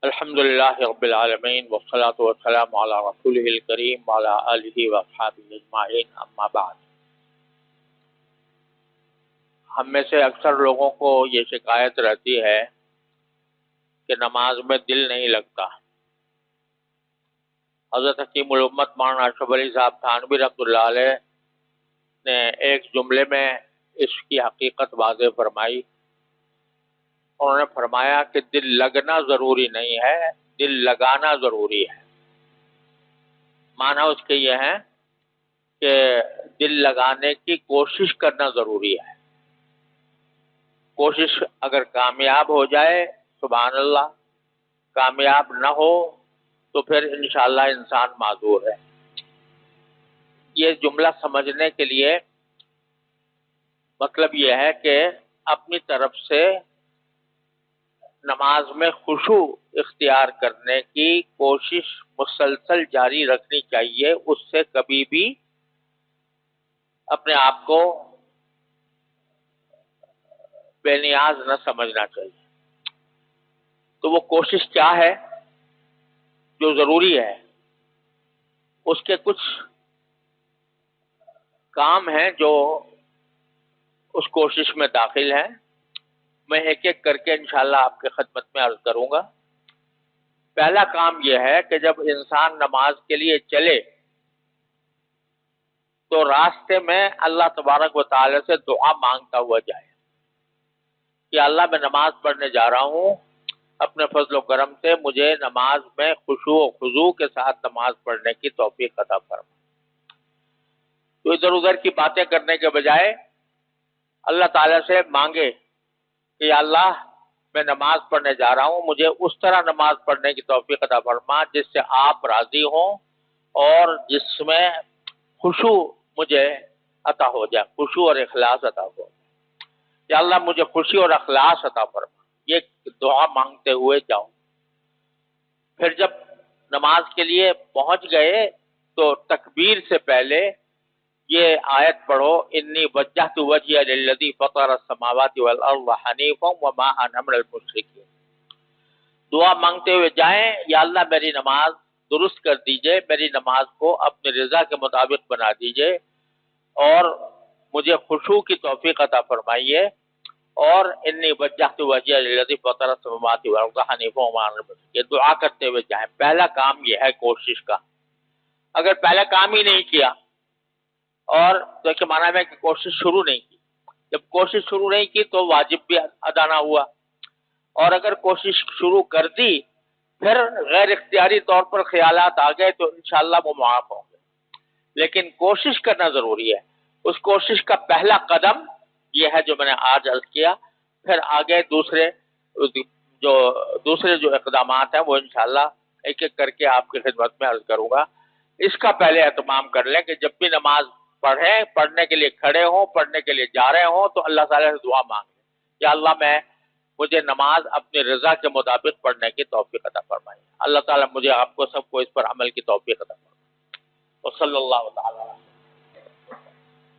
الحمدللہ رب العالمین والصلاة والسلام علی رسولہ الکریم وعلی آلہ واصحابہ اجمعین، اما بعد۔ ہم میں سے اکثر لوگوں کو یہ شکایت رہتی ہے کہ نماز میں دل نہیں لگتا۔ حضرت حکیم الامت مولانا اشرف علی صاحب تھانوی رحمۃ اللہ علیہ نے ایک جملے میں اس کی حقیقت واضح فرمائی۔ انہوں نے فرمایا کہ دل لگنا ضروری نہیں ہے، دل لگانا ضروری ہے۔ معنی اس کے یہ ہے کہ دل لگانے کی کوشش کرنا ضروری ہے۔ کوشش اگر کامیاب ہو جائے سبحان اللہ، کامیاب نہ ہو تو پھر انشاءاللہ انسان معذور ہے۔ یہ جملہ سمجھنے کے لیے مطلب یہ ہے کہ اپنی طرف سے نماز میں خشوع اختیار کرنے کی کوشش مسلسل جاری رکھنی چاہیے، اس سے کبھی بھی اپنے آپ کو بے نیاز نہ سمجھنا چاہیے۔ تو وہ کوشش کیا ہے جو ضروری ہے؟ اس کے کچھ کام ہیں جو اس کوشش میں داخل ہیں، میں ایک ایک کر کے انشاءاللہ آپ کے خدمت میں عرض کروں گا۔ پہلا کام یہ ہے کہ جب انسان نماز کے لیے چلے تو راستے میں اللہ تبارک و تعالی سے دعا مانگتا ہوا جائے کہ اللہ میں نماز پڑھنے جا رہا ہوں، اپنے فضل و کرم سے مجھے نماز میں خشوع و خضوع کے ساتھ نماز پڑھنے کی توفیق عطا فرما۔ تو ادھر ادھر کی باتیں کرنے کے بجائے اللہ تعالیٰ سے مانگے کہ یا اللہ میں نماز پڑھنے جا رہا ہوں، مجھے اس طرح نماز پڑھنے کی توفیق عطا فرما جس سے آپ راضی ہوں اور جس میں خشوع مجھے عطا ہو جائے، خشوع اور اخلاص عطا ہو جائے۔ یا اللہ مجھے خوشی اور اخلاص عطا فرما، یہ دعا مانگتے ہوئے جاؤ۔ پھر جب نماز کے لیے پہنچ گئے تو تکبیر سے پہلے یہ آیت پڑھو، انی وجہت وجہی للذی فطر السماوات والارض حنیفا وما انا من المشرکین۔ دعا مانگتے ہوئے جائیں، یا اللہ میری نماز درست کر دیجئے، میری نماز کو اپنی رضا کے مطابق بنا دیجئے اور مجھے خشوع کی توفیق عطا فرمائیے، اور انی وجہت وجہی للذی فطر السماوات والارض حنیفا وما انا من المشرکین، دعا کرتے ہوئے جائیں۔ پہلا کام یہ ہے کوشش کا۔ اگر پہلا کام ہی نہیں کیا اور تو کہ معنی ہے کہ کوشش شروع نہیں کی، جب کوشش شروع نہیں کی تو واجب بھی ادا نہ ہوا، اور اگر کوشش شروع کر دی پھر غیر اختیاری طور پر خیالات آ گئے تو انشاءاللہ وہ معاف ہوں گے۔ لیکن کوشش کرنا ضروری ہے۔ اس کوشش کا پہلا قدم یہ ہے جو میں نے آج عرض کیا، پھر آگے دوسرے جو اقدامات ہیں وہ انشاءاللہ ایک ایک کر کے آپ کی خدمت میں عرض کروں گا۔ اس کا پہلے اہتمام کر لیں کہ جب بھی نماز پڑھیں، پڑھنے کے لیے کھڑے ہوں، پڑھنے کے لیے جا رہے ہوں تو اللہ تعالیٰ سے دعا مانگیں، یا اللہ مجھے نماز اپنی رضا کے مطابق پڑھنے کی توفیق عطا فرمائے۔ اللہ تعالیٰ مجھے آپ کو سب کو اس پر عمل کی توفیق عطا فرمائے۔ وصلی اللہ تعالیٰ